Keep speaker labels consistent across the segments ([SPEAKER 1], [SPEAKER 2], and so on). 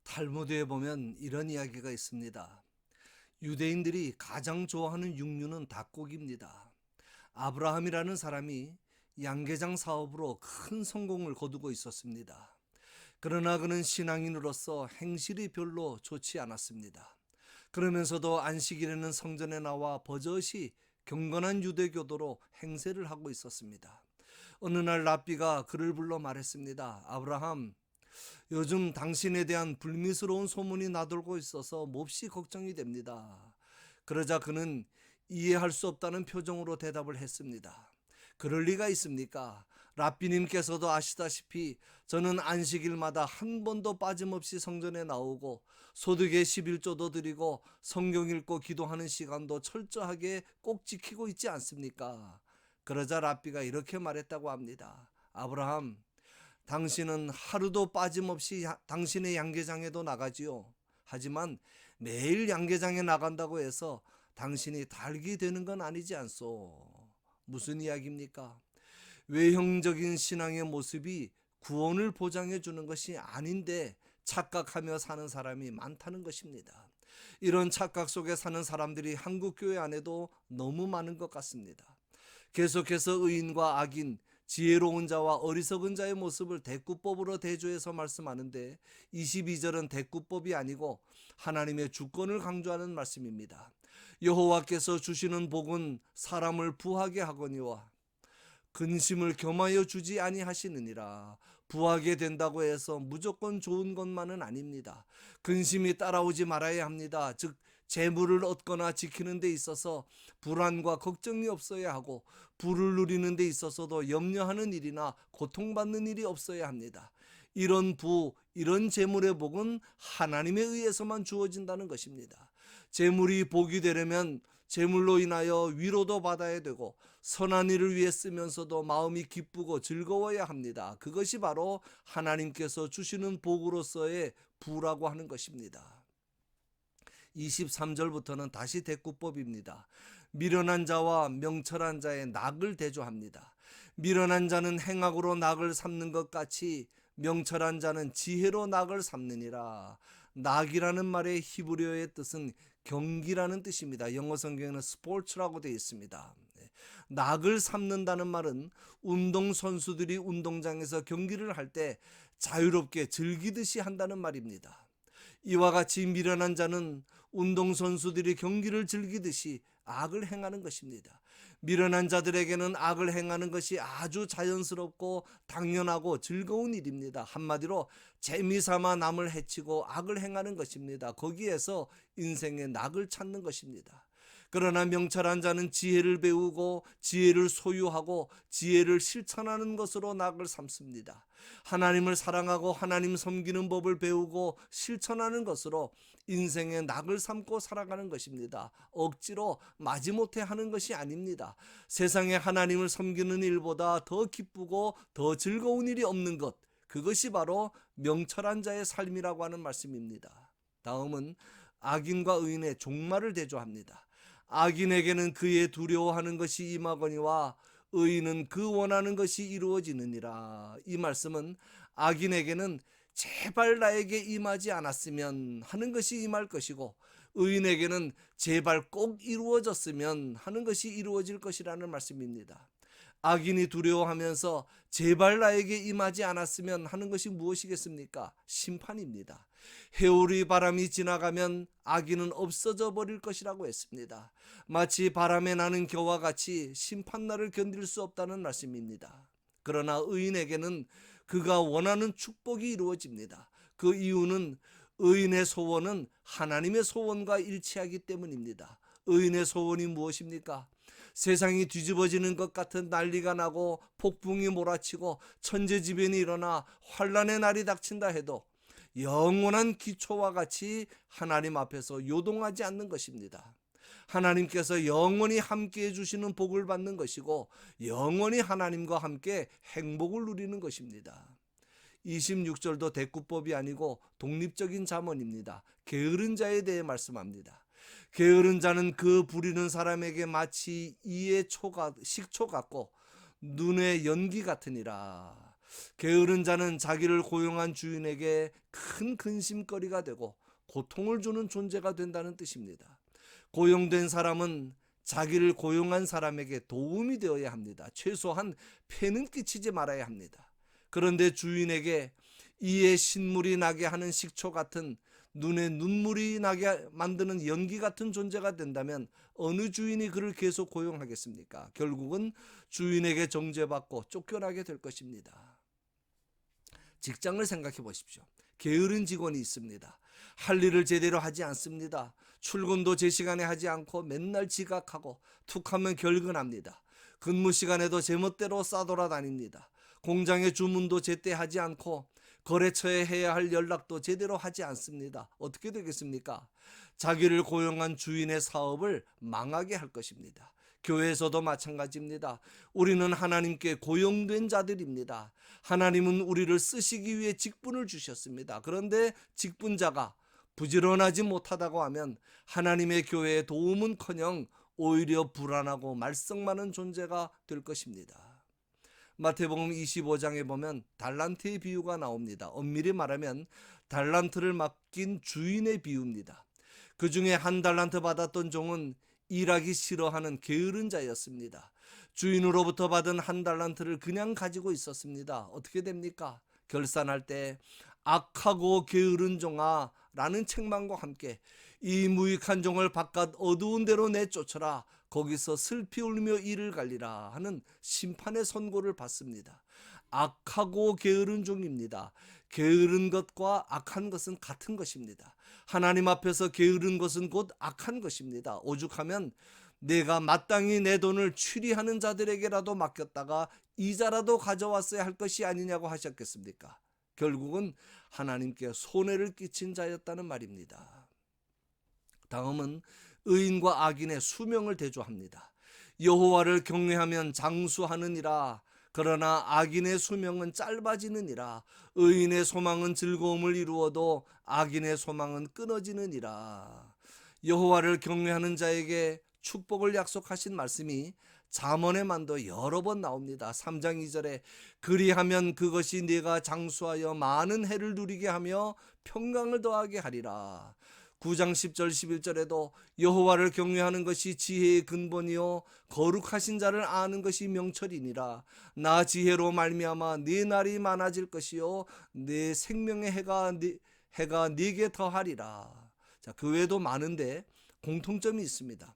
[SPEAKER 1] 탈무드에 보면 이런 이야기가 있습니다. 유대인들이 가장 좋아하는 육류는 닭고기입니다. 아브라함이라는 사람이 양계장 사업으로 큰 성공을 거두고 있었습니다. 그러나 그는 신앙인으로서 행실이 별로 좋지 않았습니다. 그러면서도 안식일에는 성전에 나와 버젓이 경건한 유대교도로 행세를 하고 있었습니다. 어느 날 랍비가 그를 불러 말했습니다. 아브라함, 요즘 당신에 대한 불미스러운 소문이 나돌고 있어서 몹시 걱정이 됩니다. 그러자 그는 이해할 수 없다는 표정으로 대답을 했습니다. 그럴 리가 있습니까? 랍비님께서도 아시다시피 저는 안식일마다 한 번도 빠짐없이 성전에 나오고 소득의 11조도 드리고 성경 읽고 기도하는 시간도 철저하게 꼭 지키고 있지 않습니까? 그러자 랍비가 이렇게 말했다고 합니다. 아브라함, 당신은 하루도 빠짐없이 당신의 양계장에도 나가지요. 하지만 매일 양계장에 나간다고 해서 당신이 닭이 되는 건 아니지 않소. 무슨 이야기입니까? 외형적인 신앙의 모습이 구원을 보장해 주는 것이 아닌데 착각하며 사는 사람이 많다는 것입니다. 이런 착각 속에 사는 사람들이 한국 교회 안에도 너무 많은 것 같습니다. 계속해서 의인과 악인, 지혜로운 자와 어리석은 자의 모습을 대꾸법으로 대조해서 말씀하는데 22절은 대꾸법이 아니고 하나님의 주권을 강조하는 말씀입니다. 여호와께서 주시는 복은 사람을 부하게 하거니와 근심을 겸하여 주지 아니하시느니라. 부하게 된다고 해서 무조건 좋은 것만은 아닙니다. 근심이 따라오지 말아야 합니다. 즉 재물을 얻거나 지키는 데 있어서 불안과 걱정이 없어야 하고 부를 누리는 데 있어서도 염려하는 일이나 고통받는 일이 없어야 합니다. 이런 이런 재물의 복은 하나님에 의해서만 주어진다는 것입니다. 재물이 복이 되려면 재물로 인하여 위로도 받아야 되고 선한 일을 위해 쓰면서도 마음이 기쁘고 즐거워야 합니다. 그것이 바로 하나님께서 주시는 복으로서의 부라고 하는 것입니다. 23절부터는 다시 대꾸법입니다. 미련한 자와 명철한 자의 낙을 대조합니다. 미련한 자는 행악으로 낙을 삼는 것 같이 명철한 자는 지혜로 낙을 삼느니라. 낙이라는 말의 히브리어의 뜻은 경기라는 뜻입니다. 영어 성경에는 스포츠라고 되어 있습니다. 낙을 삼는다는 말은 운동선수들이 운동장에서 경기를 할 때 자유롭게 즐기듯이 한다는 말입니다. 이와 같이 미련한 자는 운동선수들이 경기를 즐기듯이 악을 행하는 것입니다. 미련한 자들에게는 악을 행하는 것이 아주 자연스럽고 당연하고 즐거운 일입니다. 한마디로 재미삼아 남을 해치고 악을 행하는 것입니다. 거기에서 인생의 낙을 찾는 것입니다. 그러나 명철한 자는 지혜를 배우고 지혜를 소유하고 지혜를 실천하는 것으로 낙을 삼습니다. 하나님을 사랑하고 하나님 섬기는 법을 배우고 실천하는 것으로 인생의 낙을 삼고 살아가는 것입니다. 억지로 마지못해 하는 것이 아닙니다. 세상에 하나님을 섬기는 일보다 더 기쁘고 더 즐거운 일이 없는 것, 그것이 바로 명철한 자의 삶이라고 하는 말씀입니다. 다음은 악인과 의인의 종말을 대조합니다. 악인에게는 그의 두려워하는 것이 임하거니와 의인은 그 원하는 것이 이루어지느니라. 이 말씀은 악인에게는 제발 나에게 임하지 않았으면 하는 것이 임할 것이고 의인에게는 제발 꼭 이루어졌으면 하는 것이 이루어질 것이라는 말씀입니다. 악인이 두려워하면서 제발 나에게 임하지 않았으면 하는 것이 무엇이겠습니까? 심판입니다. 해오리 바람이 지나가면 악인은 없어져 버릴 것이라고 했습니다. 마치 바람에 나는 겨와 같이 심판날을 견딜 수 없다는 말씀입니다. 그러나 의인에게는 그가 원하는 축복이 이루어집니다. 그 이유는 의인의 소원은 하나님의 소원과 일치하기 때문입니다. 의인의 소원이 무엇입니까? 세상이 뒤집어지는 것 같은 난리가 나고 폭풍이 몰아치고 천재지변이 일어나 환란의 날이 닥친다 해도 영원한 기초와 같이 하나님 앞에서 요동하지 않는 것입니다. 하나님께서 영원히 함께 해주시는 복을 받는 것이고 영원히 하나님과 함께 행복을 누리는 것입니다. 26절도 대꾸법이 아니고 독립적인 잠언입니다. 게으른 자에 대해 말씀합니다. 게으른 자는 그 부리는 사람에게 마치 이의 식초 같고 눈의 연기 같으니라. 게으른 자는 자기를 고용한 주인에게 큰 근심거리가 되고 고통을 주는 존재가 된다는 뜻입니다. 고용된 사람은 자기를 고용한 사람에게 도움이 되어야 합니다. 최소한 폐는 끼치지 말아야 합니다. 그런데 주인에게 이에 신물이 나게 하는 식초 같은, 눈에 눈물이 나게 만드는 연기 같은 존재가 된다면 어느 주인이 그를 계속 고용하겠습니까? 결국은 주인에게 정죄받고 쫓겨나게 될 것입니다. 직장을 생각해 보십시오. 게으른 직원이 있습니다. 할 일을 제대로 하지 않습니다. 출근도 제 시간에 하지 않고 맨날 지각하고 툭하면 결근합니다. 근무 시간에도 제멋대로 싸돌아다닙니다. 공장의 주문도 제때 하지 않고 거래처에 해야 할 연락도 제대로 하지 않습니다. 어떻게 되겠습니까? 자기를 고용한 주인의 사업을 망하게 할 것입니다. 교회에서도 마찬가지입니다. 우리는 하나님께 고용된 자들입니다. 하나님은 우리를 쓰시기 위해 직분을 주셨습니다. 그런데 직분자가 부지런하지 못하다고 하면 하나님의 교회에 도움은커녕 오히려 불안하고 말썽 많은 존재가 될 것입니다. 마태복음 25장에 보면 달란트의 비유가 나옵니다. 엄밀히 말하면 달란트를 맡긴 주인의 비유입니다. 그 중에 한 달란트 받았던 종은 일하기 싫어하는 게으른 자였습니다. 주인으로부터 받은 한 달란트를 그냥 가지고 있었습니다. 어떻게 됩니까? 결산할 때 악하고 게으른 종아 라는 책망과 함께 이 무익한 종을 바깥 어두운 데로 내쫓아라, 거기서 슬피 울며 이를 갈리라 하는 심판의 선고를 받습니다. 악하고 게으른 종입니다. 게으른 것과 악한 것은 같은 것입니다. 하나님 앞에서 게으른 것은 곧 악한 것입니다. 오죽하면 내가 마땅히 내 돈을 취리하는 자들에게라도 맡겼다가 이자라도 가져왔어야 할 것이 아니냐고 하셨겠습니까? 결국은 하나님께 손해를 끼친 자였다는 말입니다. 다음은 의인과 악인의 수명을 대조합니다. 여호와를 경외하면 장수하느니라. 그러나 악인의 수명은 짧아지느니라. 의인의 소망은 즐거움을 이루어도 악인의 소망은 끊어지느니라. 여호와를 경외하는 자에게 축복을 약속하신 말씀이 잠언에만도 여러 번 나옵니다. 3장 2절에 그리하면 그것이 네가 장수하여 많은 해를 누리게 하며 평강을 더하게 하리라. 9장 10절 11절에도 여호와를 경외하는 것이 지혜의 근본이요 거룩하신 자를 아는 것이 명철이니라. 나 지혜로 말미암아 네 날이 많아질 것이요 네 생명의 해가 네게 더하리라. 자, 그 외에도 많은데 공통점이 있습니다.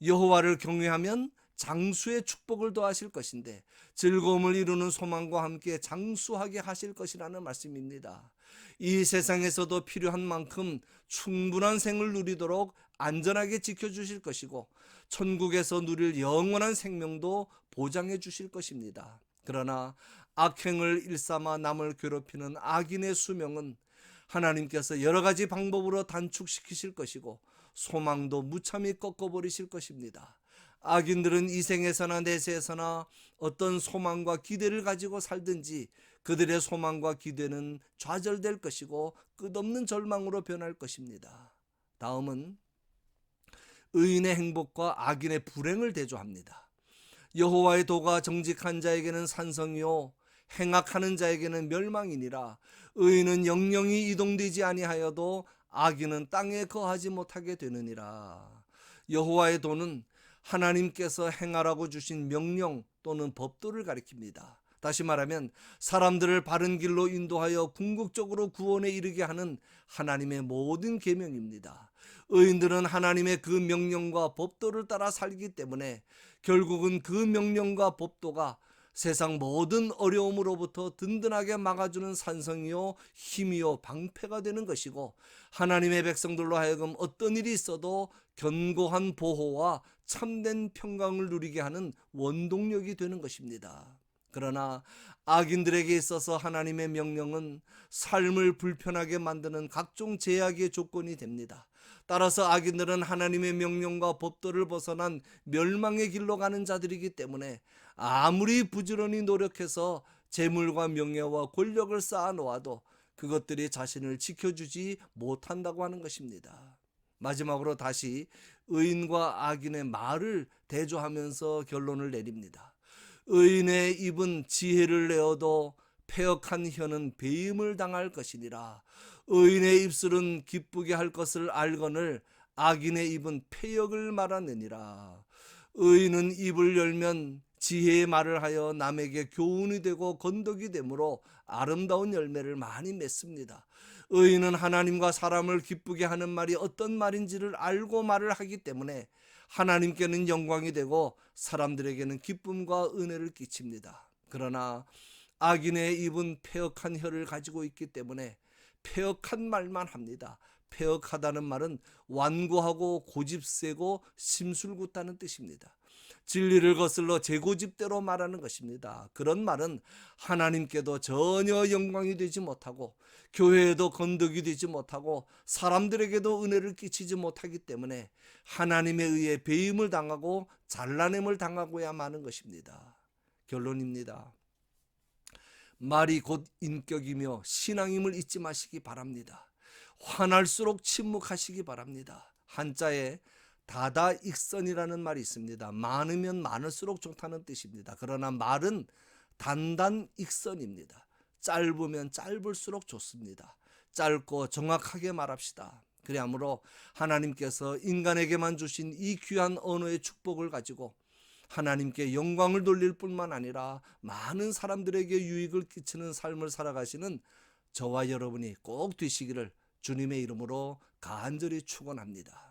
[SPEAKER 1] 여호와를 경외하면 장수의 축복을 더하실 것인데 즐거움을 이루는 소망과 함께 장수하게 하실 것이라는 말씀입니다. 이 세상에서도 필요한 만큼 충분한 생을 누리도록 안전하게 지켜주실 것이고 천국에서 누릴 영원한 생명도 보장해 주실 것입니다. 그러나 악행을 일삼아 남을 괴롭히는 악인의 수명은 하나님께서 여러 가지 방법으로 단축시키실 것이고 소망도 무참히 꺾어버리실 것입니다. 악인들은 이 생에서나 내세에서나 어떤 소망과 기대를 가지고 살든지 그들의 소망과 기대는 좌절될 것이고 끝없는 절망으로 변할 것입니다. 다음은 의인의 행복과 악인의 불행을 대조합니다. 여호와의 도가 정직한 자에게는 산성이요 행악하는 자에게는 멸망이니라. 의인은 영영이 이동되지 아니하여도 악인은 땅에 거하지 못하게 되느니라. 여호와의 도는 하나님께서 행하라고 주신 명령 또는 법도를 가리킵니다. 다시 말하면 사람들을 바른 길로 인도하여 궁극적으로 구원에 이르게 하는 하나님의 모든 계명입니다. 의인들은 하나님의 그 명령과 법도를 따라 살기 때문에 결국은 그 명령과 법도가 세상 모든 어려움으로부터 든든하게 막아주는 산성이요 힘이요 방패가 되는 것이고 하나님의 백성들로 하여금 어떤 일이 있어도 견고한 보호와 참된 평강을 누리게 하는 원동력이 되는 것입니다. 그러나 악인들에게 있어서 하나님의 명령은 삶을 불편하게 만드는 각종 제약의 조건이 됩니다. 따라서 악인들은 하나님의 명령과 법도를 벗어난 멸망의 길로 가는 자들이기 때문에 아무리 부지런히 노력해서 재물과 명예와 권력을 쌓아 놓아도 그것들이 자신을 지켜주지 못한다고 하는 것입니다. 마지막으로 다시 의인과 악인의 말을 대조하면서 결론을 내립니다. 의인의 입은 지혜를 내어도 패역한 혀는 배임을 당할 것이니라. 의인의 입술은 기쁘게 할 것을 알거늘 악인의 입은 패역을 말하느니라. 의인은 입을 열면 지혜의 말을 하여 남에게 교훈이 되고 건덕이 되므로 아름다운 열매를 많이 맺습니다. 의인은 하나님과 사람을 기쁘게 하는 말이 어떤 말인지를 알고 말을 하기 때문에 하나님께는 영광이 되고 사람들에게는 기쁨과 은혜를 끼칩니다. 그러나 악인의 입은 패역한 혀를 가지고 있기 때문에 패역한 말만 합니다. 패역하다는 말은 완고하고 고집세고 심술궂다는 뜻입니다. 진리를 거슬러 제 고집대로 말하는 것입니다. 그런 말은 하나님께도 전혀 영광이 되지 못하고 교회에도 건덕이 되지 못하고 사람들에게도 은혜를 끼치지 못하기 때문에 하나님에 의해 배임을 당하고 잘라냄을 당하고야 마는 것입니다. 결론입니다. 말이 곧 인격이며 신앙임을 잊지 마시기 바랍니다. 화날수록 침묵하시기 바랍니다. 한자에 다다익선이라는 말이 있습니다. 많으면 많을수록 좋다는 뜻입니다. 그러나 말은 단단익선입니다. 짧으면 짧을수록 좋습니다. 짧고 정확하게 말합시다. 그러므로 하나님께서 인간에게만 주신 이 귀한 언어의 축복을 가지고 하나님께 영광을 돌릴 뿐만 아니라 많은 사람들에게 유익을 끼치는 삶을 살아가시는 저와 여러분이 꼭 되시기를 주님의 이름으로 간절히 축원합니다.